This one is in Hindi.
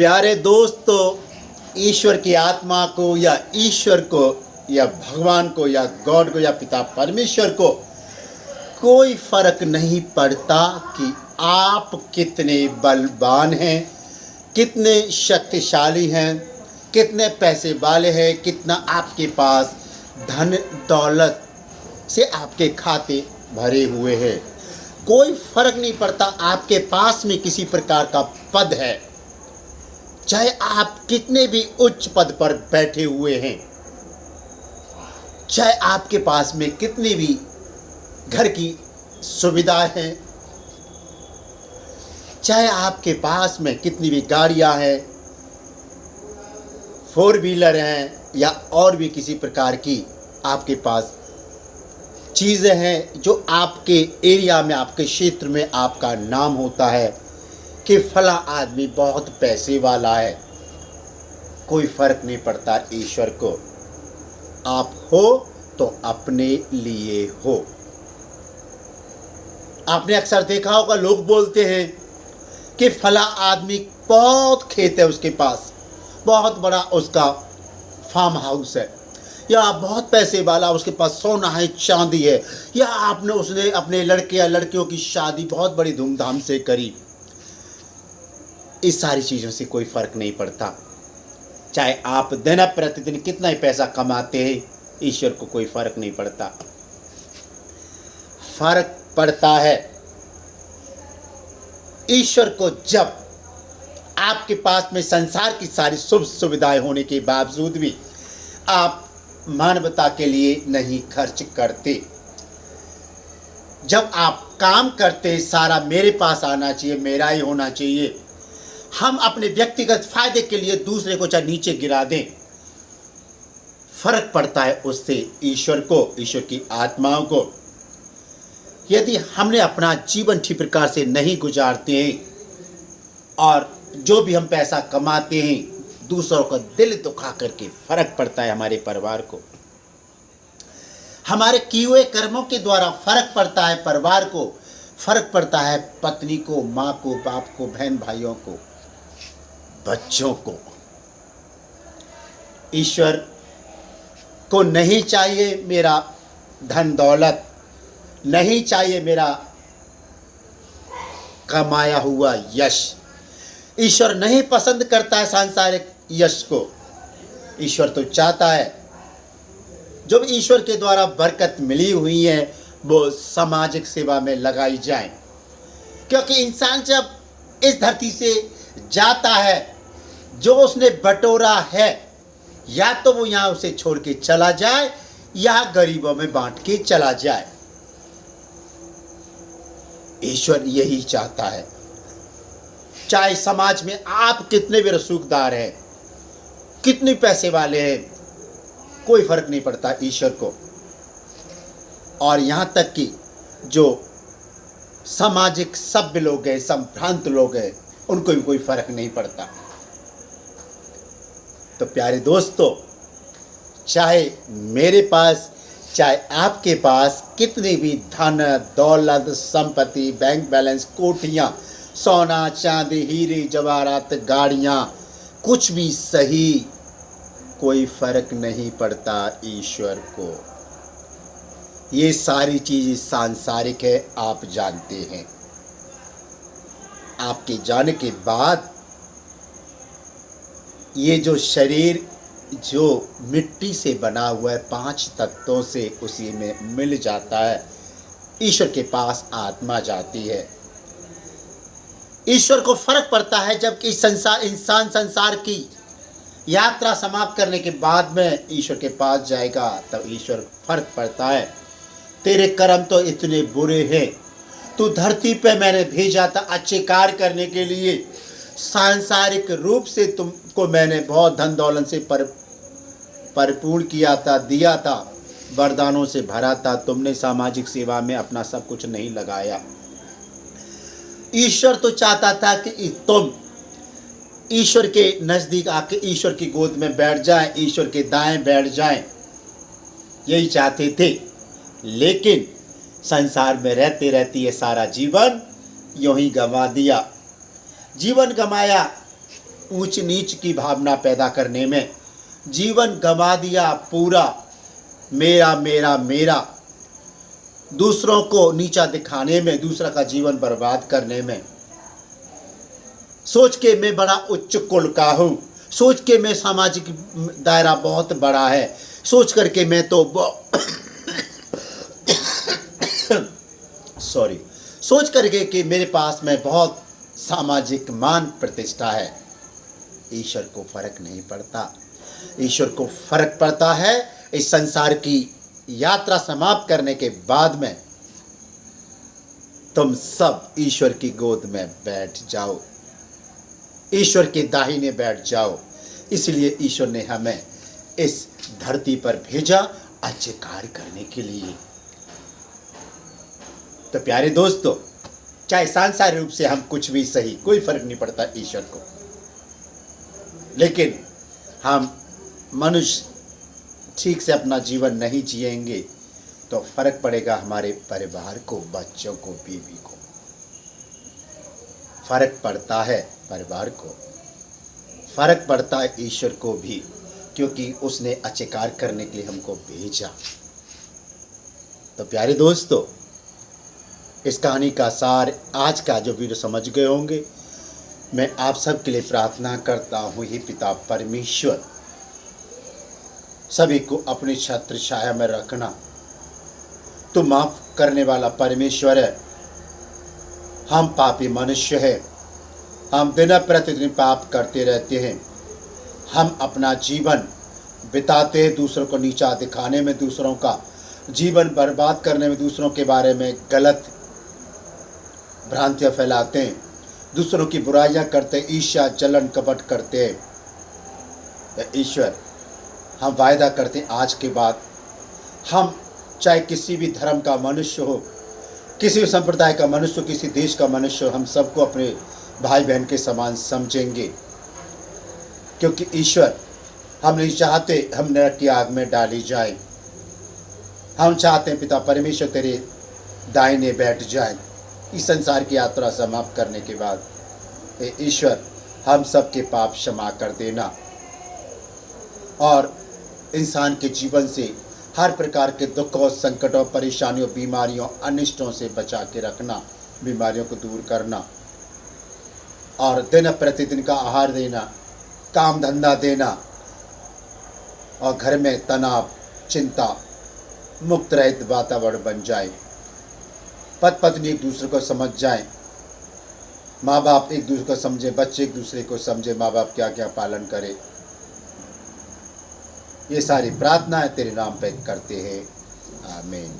प्यारे दोस्तों, ईश्वर की आत्मा को या ईश्वर को या भगवान को या गॉड को या पिता परमेश्वर को कोई फर्क नहीं पड़ता कि आप कितने बलवान हैं, कितने शक्तिशाली हैं, कितने पैसे वाले हैं, कितना आपके पास धन दौलत से आपके खाते भरे हुए हैं। कोई फर्क नहीं पड़ता आपके पास में किसी प्रकार का पद है, चाहे आप कितने भी उच्च पद पर बैठे हुए हैं, चाहे आपके पास में कितनी भी घर की सुविधाएं हैं, चाहे आपके पास में कितनी भी गाड़ियां हैं, 4 व्हीलर हैं या और भी किसी प्रकार की आपके पास चीज़ें हैं जो आपके एरिया में, आपके क्षेत्र में आपका नाम होता है कि फला आदमी बहुत पैसे वाला है। कोई फर्क नहीं पड़ता ईश्वर को। आप हो तो अपने लिए हो। आपने अक्सर देखा होगा, लोग बोलते हैं कि फला आदमी बहुत खेत है उसके पास, बहुत बड़ा उसका फार्म हाउस है, या बहुत पैसे वाला उसके पास सोना है, चांदी है, या उसने अपने लड़के या लड़कियों की शादी बहुत बड़ी धूमधाम से करी। इस सारी चीज़ों से कोई फर्क नहीं पड़ता। चाहे आप दिन प्रतिदिन कितना ही पैसा कमाते हैं, ईश्वर को कोई फर्क नहीं पड़ता। फर्क पड़ता है ईश्वर को जब आपके पास में संसार की सारी सुख सुविधाएं होने के बावजूद भी आप मानवता के लिए नहीं खर्च करते। जब आप काम करते सारा मेरे पास आना चाहिए, मेरा ही होना चाहिए, हम अपने व्यक्तिगत फायदे के लिए दूसरे को चाहे नीचे गिरा दें, फर्क पड़ता है उससे ईश्वर को, ईश्वर की आत्माओं को। यदि हमने अपना जीवन ठीक प्रकार से नहीं गुजारते हैं और जो भी हम पैसा कमाते हैं दूसरों का दिल दुखा करके, फर्क पड़ता है हमारे परिवार को। हमारे किए हुए कर्मों के द्वारा फर्क पड़ता है परिवार को, फर्क पड़ता है पत्नी को, माँ को, बाप को, बहन भाइयों को, बच्चों को। ईश्वर को नहीं चाहिए मेरा धन दौलत, नहीं चाहिए मेरा कमाया हुआ यश। ईश्वर नहीं पसंद करता है सांसारिक यश को। ईश्वर तो चाहता है जो ईश्वर के द्वारा बरकत मिली हुई है वो सामाजिक सेवा में लगाई जाए, क्योंकि इंसान जब इस धरती से जाता है, जो उसने बटोरा है या तो वो यहाँ उसे छोड़ के चला जाए या गरीबों में बांट के चला जाए। ईश्वर यही चाहता है। चाहे समाज में आप कितने भी रसूखदार हैं, कितने पैसे वाले हैं, कोई फर्क नहीं पड़ता ईश्वर को। और यहाँ तक कि जो सामाजिक सभ्य लोग हैं, संभ्रांत लोग हैं, उनको भी कोई फर्क नहीं पड़ता। तो प्यारे दोस्तों, चाहे मेरे पास, चाहे आपके पास कितनी भी धन दौलत, संपत्ति, बैंक बैलेंस, कोठियाँ, सोना चांदी, हीरे जवाहरात, गाड़ियाँ, कुछ भी सही, कोई फर्क नहीं पड़ता ईश्वर को। ये सारी चीज़ सांसारिक है, आप जानते हैं। आपके जाने के बाद ये जो शरीर जो मिट्टी से बना हुआ है 5 तत्वों से, उसी में मिल जाता है। ईश्वर के पास आत्मा जाती है। ईश्वर को फर्क पड़ता है जब कि इंसान संसार की यात्रा समाप्त करने के बाद में ईश्वर के पास जाएगा, तब ईश्वर फर्क पड़ता है। तेरे कर्म तो इतने बुरे हैं, तू धरती पे मैंने भेजा था अच्छे कार्य करने के लिए, सांसारिक रूप से तुमको मैंने बहुत धन दौलत से परिपूर्ण किया था, दिया था, वरदानों से भरा था, तुमने सामाजिक सेवा में अपना सब कुछ नहीं लगाया। ईश्वर तो चाहता था कि तुम ईश्वर के नज़दीक आके ईश्वर की गोद में बैठ जाएं, ईश्वर के दाएं बैठ जाएं, यही चाहते थे। लेकिन संसार में रहते रहते ये सारा जीवन यूं ही गंवा दिया। जीवन गंवाया ऊंच नीच की भावना पैदा करने में, जीवन गंवा दिया पूरा, मेरा मेरा मेरा, दूसरों को नीचा दिखाने में, दूसरा का जीवन बर्बाद करने में, सोच के मैं बड़ा उच्च कुल का हूँ, सोच के मैं सामाजिक दायरा बहुत बड़ा है, सोच करके मैं तो सोच करके कि मेरे पास में बहुत सामाजिक मान प्रतिष्ठा है। ईश्वर को फर्क नहीं पड़ता। ईश्वर को फर्क पड़ता है इस संसार की यात्रा समाप्त करने के बाद में तुम सब ईश्वर की गोद में बैठ जाओ, ईश्वर के दाहिने बैठ जाओ। इसलिए ईश्वर ने हमें इस धरती पर भेजा अच्छे कार्य करने के लिए। तो प्यारे दोस्तों, चाहे सांसारिक रूप से हम कुछ भी सही, कोई फर्क नहीं पड़ता ईश्वर को, लेकिन हम मनुष्य ठीक से अपना जीवन नहीं जिएंगे तो फर्क पड़ेगा हमारे परिवार को, बच्चों को, बीवी को। फर्क पड़ता है परिवार को, फर्क पड़ता है ईश्वर को भी, क्योंकि उसने अच्छे कार्य करने के लिए हमको भेजा। तो प्यारे दोस्तों, इस कहानी का सार आज का जो वीडियो समझ गए होंगे। मैं आप सब के लिए प्रार्थना करता हूँ, हे पिता परमेश्वर सभी को अपनी छत्र छाया में रखना। तू माफ करने वाला परमेश्वर है। हम पापी मनुष्य हैं, हम दिन प्रतिदिन पाप करते रहते हैं। हम अपना जीवन बिताते हैं दूसरों को नीचा दिखाने में, दूसरों का जीवन बर्बाद करने में, दूसरों के बारे में गलत भ्रांतियाँ फैलाते हैं, दूसरों की बुराइयां करते हैं, ईर्ष्या जलन कपट करते हैं। ईश्वर, हम वायदा करते हैं आज के बाद हम चाहे किसी भी धर्म का मनुष्य हो, किसी भी संप्रदाय का मनुष्य हो, किसी देश का मनुष्य हो, हम सबको अपने भाई बहन के समान समझेंगे। क्योंकि ईश्वर, हम नहीं चाहते हम नरक की आग में डाली जाए। हम चाहते हैं पिता परमेश्वर तेरे दाहिने बैठ जाए इस संसार की यात्रा समाप्त करने के बाद। ईश्वर, हम सबके पाप क्षमा कर देना और इंसान के जीवन से हर प्रकार के दुखों, संकटों, परेशानियों, बीमारियों, अनिष्टों से बचा के रखना, बीमारियों को दूर करना और दिन प्रतिदिन का आहार देना, काम धंधा देना और घर में तनाव, चिंता मुक्त रहित वातावरण बन जाए। पति पत्नी एक दूसरे को समझ जाएं, माँ बाप एक दूसरे को समझे, बच्चे एक दूसरे को समझे, माँ बाप क्या क्या पालन करें। ये सारी प्रार्थनाएं तेरे नाम पे करते हैं। आमीन।